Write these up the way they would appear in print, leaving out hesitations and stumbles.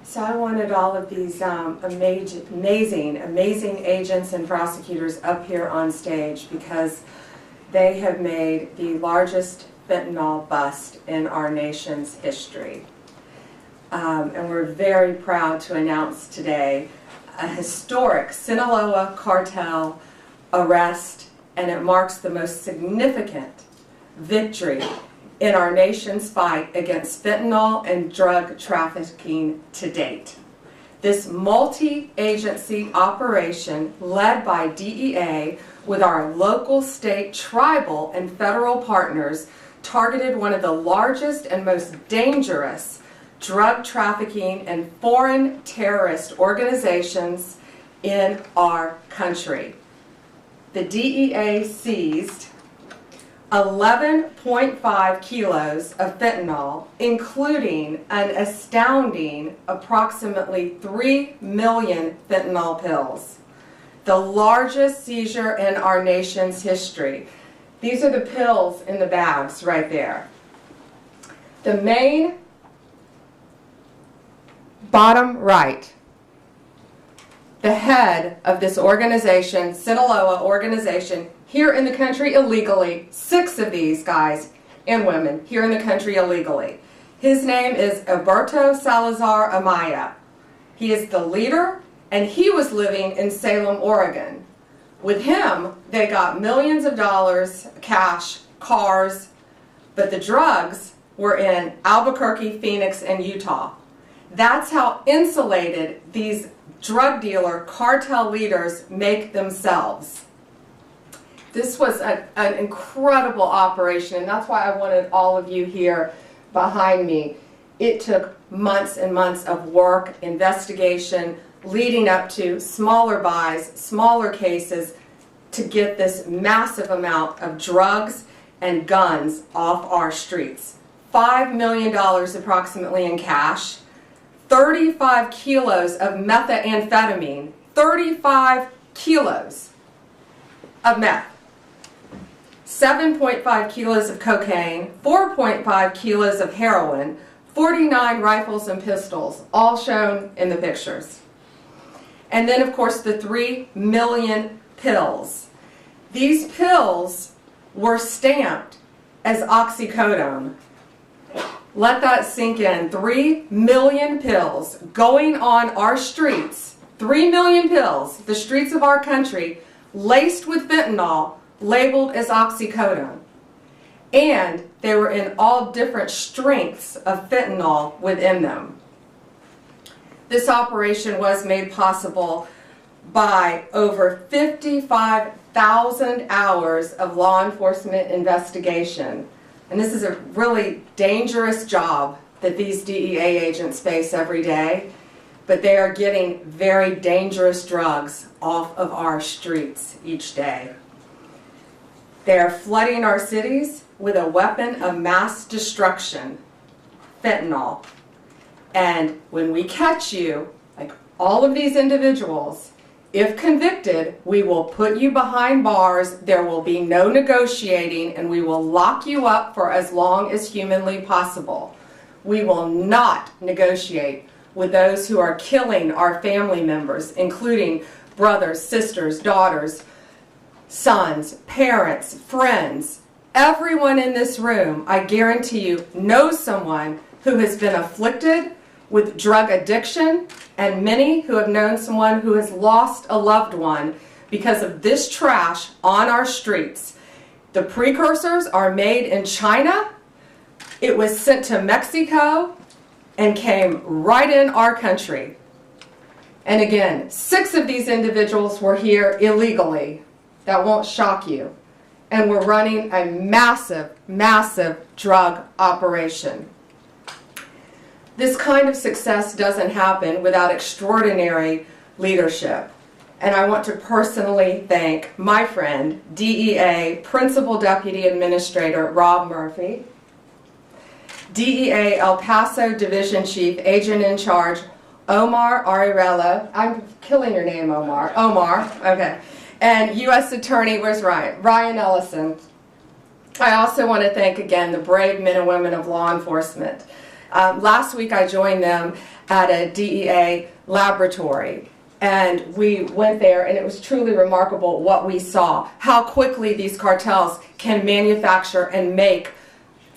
So I wanted all of these amazing agents and prosecutors up here on stage because they have made the largest fentanyl bust in our nation's history. And we're very proud to announce today a historic Sinaloa cartel arrest, and it marks the most significant victory in our nation's fight against fentanyl and drug trafficking to date. This multi-agency operation led by DEA with our local, state, tribal, and federal partners targeted one of the largest and most dangerous drug trafficking and foreign terrorist organizations in our country. The DEA seized 11.5 kilos of fentanyl, including an astounding approximately 3 million fentanyl pills. The largest seizure in our nation's history. These are the pills in the bags right there. The main bottom right, the head of this organization, Sinaloa organization, here in the country illegally, 6 of these guys and women here in the country illegally. His name is Alberto Salazar Amaya. He is the leader, and he was living in Salem, Oregon. With him, they got millions of dollars, cash, cars, but the drugs were in Albuquerque, Phoenix, and Utah. That's how insulated these drug dealer cartel leaders make themselves. This was an incredible operation, and that's why I wanted all of you here behind me. It took months and months of work, investigation, leading up to smaller buys, smaller cases, to get this massive amount of drugs and guns off our streets. $5 million approximately in cash, 35 kilos of methamphetamine, 35 kilos of meth. 7.5 kilos of cocaine, 4.5 kilos of heroin, 49 rifles and pistols, all shown in the pictures. And then, of course, the 3 million pills. These pills were stamped as oxycodone. Let that sink in. 3 million pills going on our streets. 3 million pills, the streets of our country, laced with fentanyl, labeled as oxycodone. And they were in all different strengths of fentanyl within them. This operation was made possible by over 55,000 hours of law enforcement investigation. And this is a really dangerous job that these DEA agents face every day, but they are getting very dangerous drugs off of our streets each day. They are flooding our cities with a weapon of mass destruction, fentanyl. And when we catch you, like all of these individuals, if convicted, we will put you behind bars, there will be no negotiating, and we will lock you up for as long as humanly possible. We will not negotiate with those who are killing our family members, including brothers, sisters, daughters, sons, parents, friends. Everyone in this room, I guarantee you, knows someone who has been afflicted with drug addiction, and many who have known someone who has lost a loved one because of this trash on our streets. The precursors are made in China. It was sent to Mexico and came right in our country. And again, 6 of these individuals were here illegally. That won't shock you. And we're running a massive, massive drug operation. This kind of success doesn't happen without extraordinary leadership. And I want to personally thank my friend, DEA Principal Deputy Administrator Rob Murphy, DEA El Paso Division Chief Agent in Charge Omar Arirello. I'm killing your name, Omar. Omar, okay. And U.S. Attorney, where's Ryan? Ryan Ellison. I also want to thank again the brave men and women of law enforcement. Last week I joined them at a DEA laboratory, and we went there, and it was truly remarkable what we saw, how quickly these cartels can manufacture and make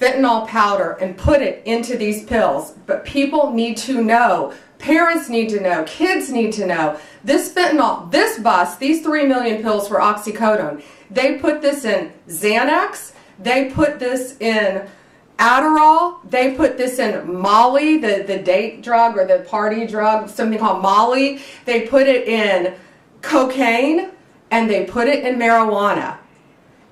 fentanyl powder and put it into these pills. But people need to know, parents need to know, kids need to know, this fentanyl, this bus, these 3 million pills for oxycodone, they put this in Xanax, they put this in Adderall, they put this in Molly, the date drug or the party drug, something called Molly, they put it in cocaine, and they put it in marijuana.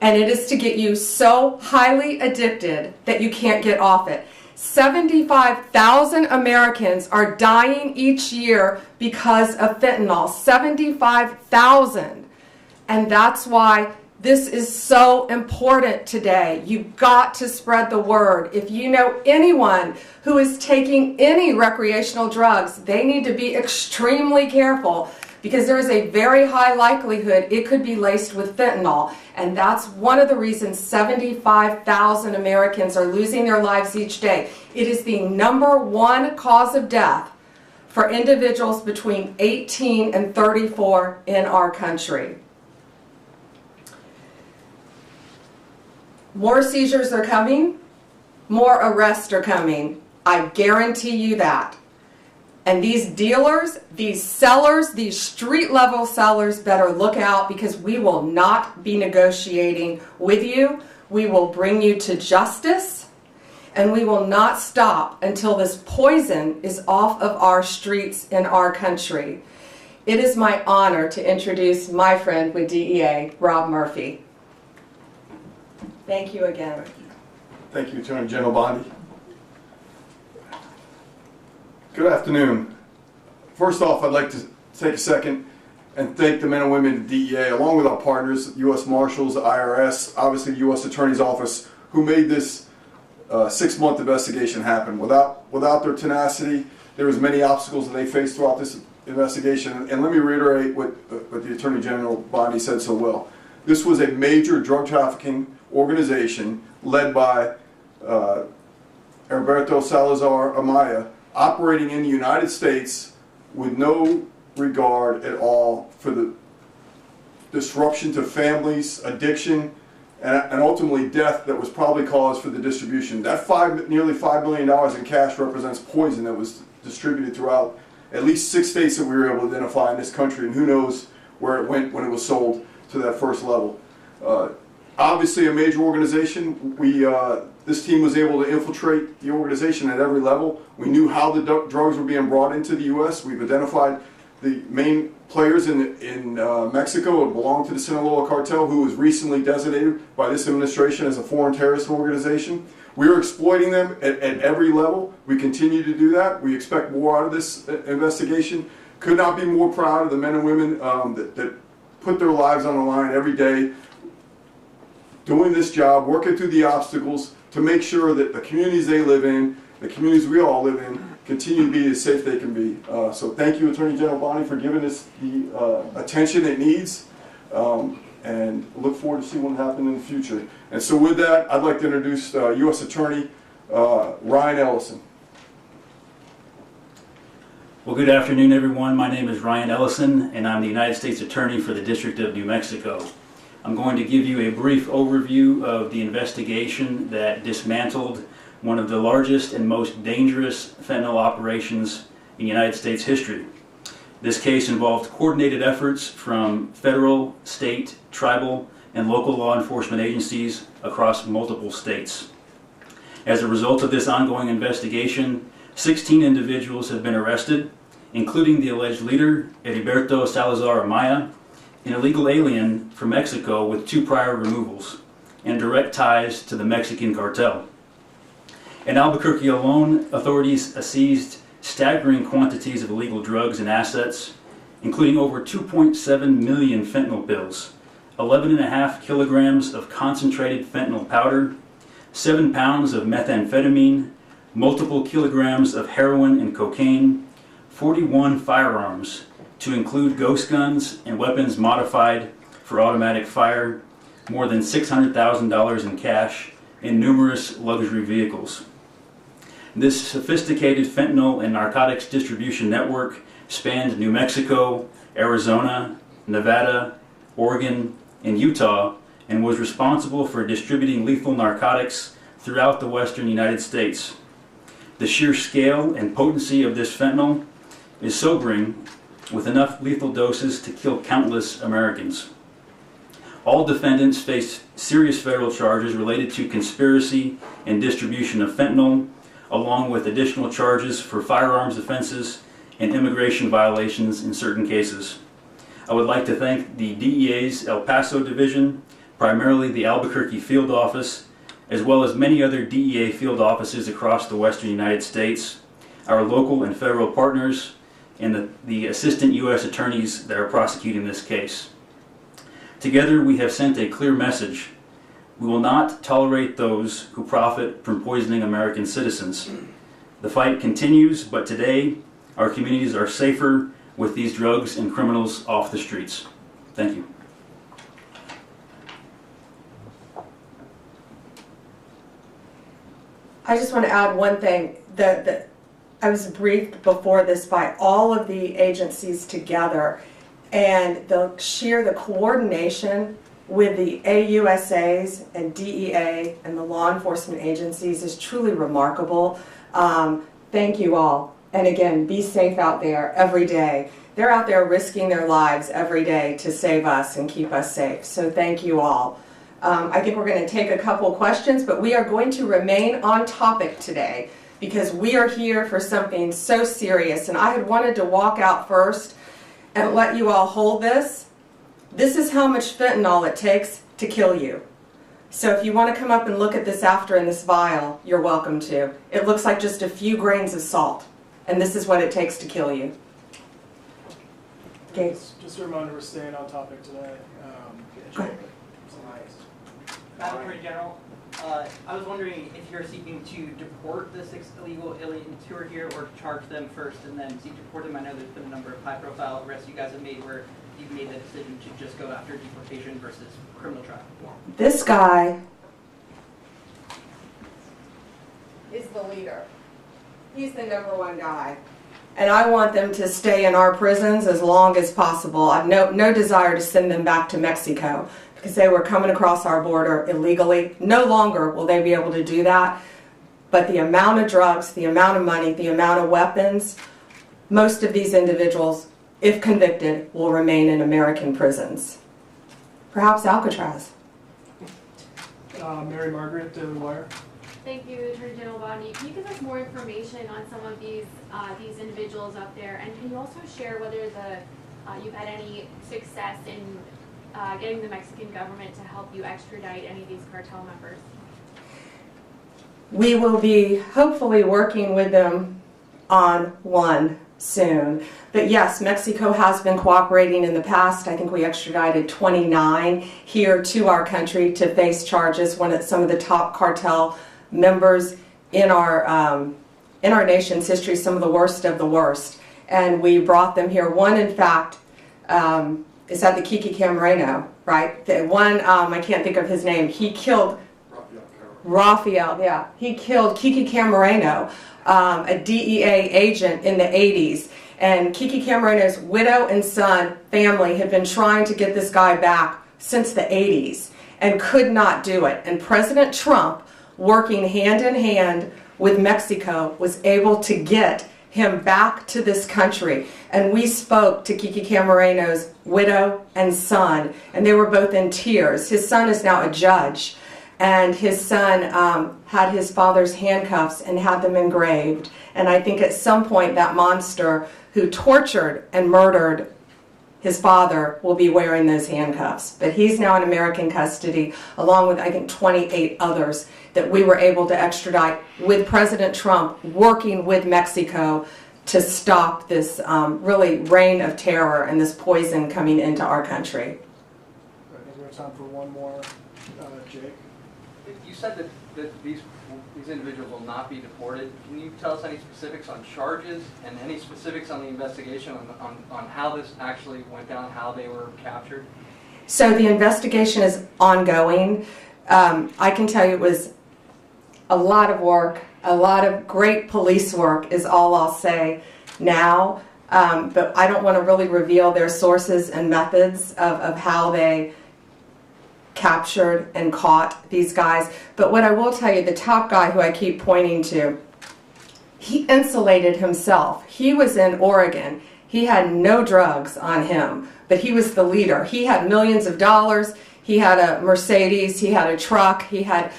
And it is to get you so highly addicted that you can't get off it. 75,000 Americans are dying each year because of fentanyl. 75,000. And that's why this is so important today. You've got to spread the word. If you know anyone who is taking any recreational drugs, they need to be extremely careful, because there is a very high likelihood it could be laced with fentanyl. And that's one of the reasons 75,000 Americans are losing their lives each day. It is the #1 cause of death for individuals between 18 and 34 in our country. More seizures are coming, more arrests are coming. I guarantee you that. And these dealers, these sellers, these street-level sellers better look out, because we will not be negotiating with you. We will bring you to justice, and we will not stop until this poison is off of our streets in our country. It is my honor to introduce my friend with DEA, Rob Murphy. Thank you again. Thank you, Attorney General Bondi. Good afternoon. First off, I'd like to take a second and thank the men and women at DEA, along with our partners, U.S. Marshals, the IRS, obviously the U.S. Attorney's Office, who made this 6-month investigation happen. Without their tenacity, there was many obstacles that they faced throughout this investigation. And let me reiterate what the Attorney General Bondi said so well. This was a major drug trafficking organization led by Alberto Salazar Amaya, operating in the United States with no regard at all for the disruption to families, addiction, and ultimately death that was probably caused for the distribution. That nearly $5 million in cash represents poison that was distributed throughout at least 6 states that we were able to identify in this country, and who knows where it went when it was sold to that first level. Obviously a major organization. This team was able to infiltrate the organization at every level. We knew how the drugs were being brought into the U.S. We've identified the main players in Mexico who belong to the Sinaloa cartel, who was recently designated by this administration as a foreign terrorist organization. We are exploiting them at every level. We continue to do that. We expect more out of this investigation. Could not be more proud of the men and women that put their lives on the line every day, doing this job, working through the obstacles to make sure that the communities they live in, the communities we all live in, continue to be as safe they can be. So thank you, Attorney General Bondi, for giving this the attention it needs, and look forward to see what happens in the future. And so with that, I'd like to introduce U.S. Attorney Ryan Ellison. Well, good afternoon, everyone. My name is Ryan Ellison, and I'm the United States Attorney for the District of New Mexico. I'm going to give you a brief overview of the investigation that dismantled one of the largest and most dangerous fentanyl operations in United States history. This case involved coordinated efforts from federal, state, tribal, and local law enforcement agencies across multiple states. As a result of this ongoing investigation, 16 individuals have been arrested, including the alleged leader, Heriberto Salazar Amaya, an illegal alien from Mexico with 2 prior removals and direct ties to the Mexican cartel. In Albuquerque alone, authorities seized staggering quantities of illegal drugs and assets, including over 2.7 million fentanyl pills, 11.5 kilograms of concentrated fentanyl powder, 7 pounds of methamphetamine, multiple kilograms of heroin and cocaine, 41 firearms, to include ghost guns and weapons modified for automatic fire, more than $600,000 in cash, and numerous luxury vehicles. This sophisticated fentanyl and narcotics distribution network spanned New Mexico, Arizona, Nevada, Oregon, and Utah, and was responsible for distributing lethal narcotics throughout the western United States. The sheer scale and potency of this fentanyl is sobering, with enough lethal doses to kill countless Americans. All defendants face serious federal charges related to conspiracy and distribution of fentanyl, along with additional charges for firearms offenses and immigration violations in certain cases. I would like to thank the DEA's El Paso Division, primarily the Albuquerque Field Office, as well as many other DEA field offices across the western United States, our local and federal partners, and the assistant U.S. attorneys that are prosecuting this case. Together we have sent a clear message. We will not tolerate those who profit from poisoning American citizens. The fight continues, but today our communities are safer with these drugs and criminals off the streets. Thank you. I just want to add one thing. I was briefed before this by all of the agencies together, and the coordination with the AUSAs and DEA and the law enforcement agencies is truly remarkable. Thank you all. And again, be safe out there every day. They're out there risking their lives every day to save us and keep us safe. So thank you all. I think we're going to take a couple questions, but we are going to remain on topic today because we are here for something so serious. And I had wanted to walk out first and let you all hold this. This is how much fentanyl it takes to kill you. So if you want to come up and look at this after in this vial, you're welcome to. It looks like just a few grains of salt, and this is what it takes to kill you. Okay. Just a reminder, we're staying on topic today. Go ahead. Madam Attorney General, I was wondering if you're seeking to deport the 6 illegal aliens who are here, or to charge them first and then seek to deport them. I know there's been a number of high-profile arrests you guys have made where you've made the decision to just go after deportation versus criminal trafficking. This guy is the leader. He's the #1 guy. And I want them to stay in our prisons as long as possible. I have no desire to send them back to Mexico because they were coming across our border illegally. No longer will they be able to do that. But the amount of drugs, the amount of money, the amount of weapons, most of these individuals, if convicted, will remain in American prisons. Perhaps Alcatraz. Mary Margaret, Daily Wire. Thank you, Attorney General Bondi. Can you give us more information on some of these individuals up there, and can you also share whether you've had any success in getting the Mexican government to help you extradite any of these cartel members? We will be hopefully working with them on one soon. But yes, Mexico has been cooperating in the past. I think we extradited 29 here to our country to face charges when it's some of the top cartel members in our nation's history, some of the worst of the worst. And we brought them here. One, in fact, is at the Kiki Camareno, right? The one, I can't think of his name. He killed Raphael, yeah. He killed Kiki Camareno, a DEA agent in the 80s. And Kiki Camareno's widow and son family had been trying to get this guy back since the 80s and could not do it. And President Trump, working hand in hand with Mexico, was able to get him back to this country. And we spoke to Kiki Camareno's widow and son, and they were both in tears. His son is now a judge, and his son had his father's handcuffs and had them engraved. And I think at some point that monster who tortured and murdered his father will be wearing those handcuffs. But he's now in American custody, along with, I think, 28 others that we were able to extradite with President Trump working with Mexico to stop this really reign of terror and this poison coming into our country. I think we have time for one more. Jake? You said that these individuals will not be deported. Can you tell us any specifics on charges and any specifics on the investigation on how this actually went down, how they were captured? So the investigation is ongoing. I can tell you it was a lot of work, A lot of great police work is all I'll say now, but I don't want to really reveal their sources and methods of how they captured and caught these guys. But what I will tell you, the top guy who I keep pointing to, he insulated himself. He was in Oregon. He had no drugs on him, but he was the leader. He had millions of dollars. He had a Mercedes. He had a truck. He had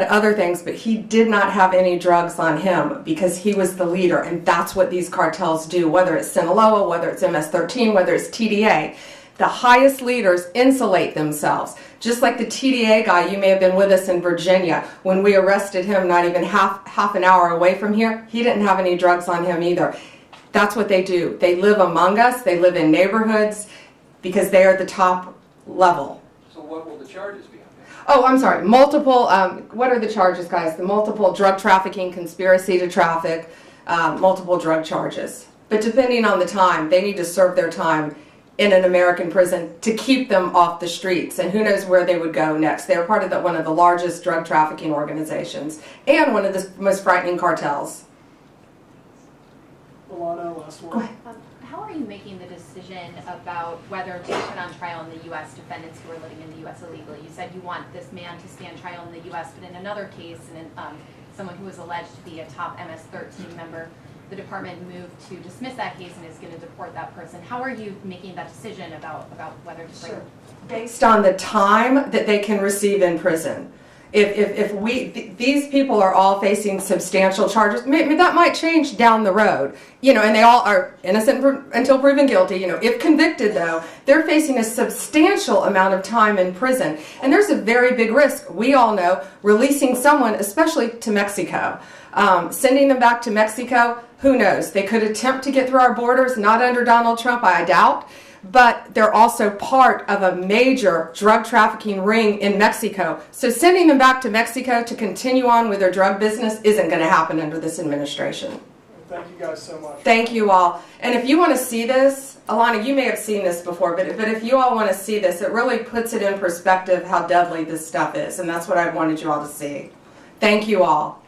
other things, but he did not have any drugs on him because he was the leader. And that's what these cartels do, whether it's Sinaloa, whether it's MS-13, whether it's TDA. The highest leaders insulate themselves. Just like the TDA guy, you may have been with us in Virginia. When we arrested him, not even half an hour away from here, he didn't have any drugs on him either. That's what they do. They live among us. They live in neighborhoods because they are the top level. So what will the charges be on that? Oh, I'm sorry. Multiple, what are the charges, guys? The multiple drug trafficking, conspiracy to traffic, multiple drug charges. But depending on the time, they need to serve their time in an American prison to keep them off the streets. And who knows where they would go next. They're part of one of the largest drug trafficking organizations and one of the most frightening cartels. Alana, last Go one. ahead. How are you making the decision about whether to put on trial in the U.S. defendants who are living in the U.S. illegally? You said you want this man to stand trial in the U.S., but in another case, someone who was alleged to be a top MS-13 member, the department moved to dismiss that case and is going to deport that person. How are you making that decision about whether to bring? Based on the time that they can receive in prison. These people are all facing substantial charges, maybe that might change down the road, and they all are innocent until proven guilty. If convicted though, they're facing a substantial amount of time in prison, and there's a very big risk. We all know releasing someone, especially to Mexico, sending them back to Mexico. Who knows? They could attempt to get through our borders, not under Donald Trump, I doubt. But they're also part of a major drug trafficking ring in Mexico. So sending them back to Mexico to continue on with their drug business isn't going to happen under this administration. Thank you guys so much. Thank you all. And if you want to see this, Alana, you may have seen this before, but if you all want to see this, it really puts it in perspective how deadly this stuff is. And that's what I wanted you all to see. Thank you all.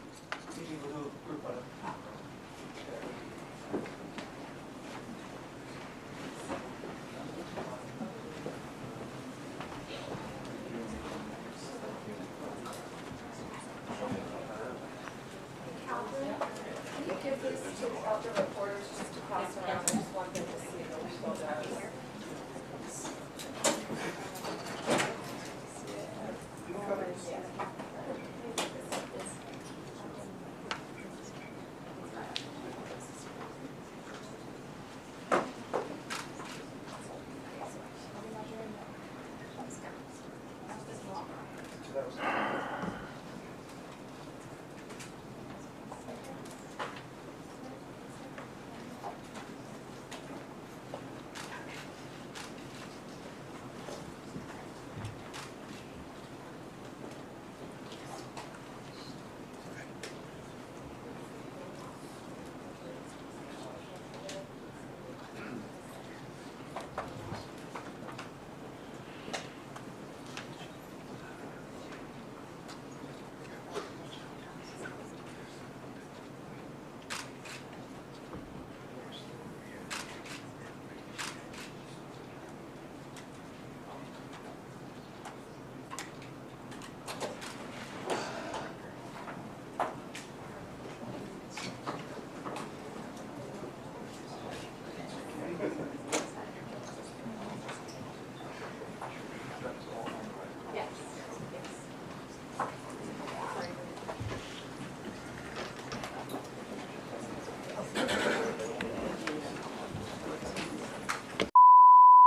Can you give this to the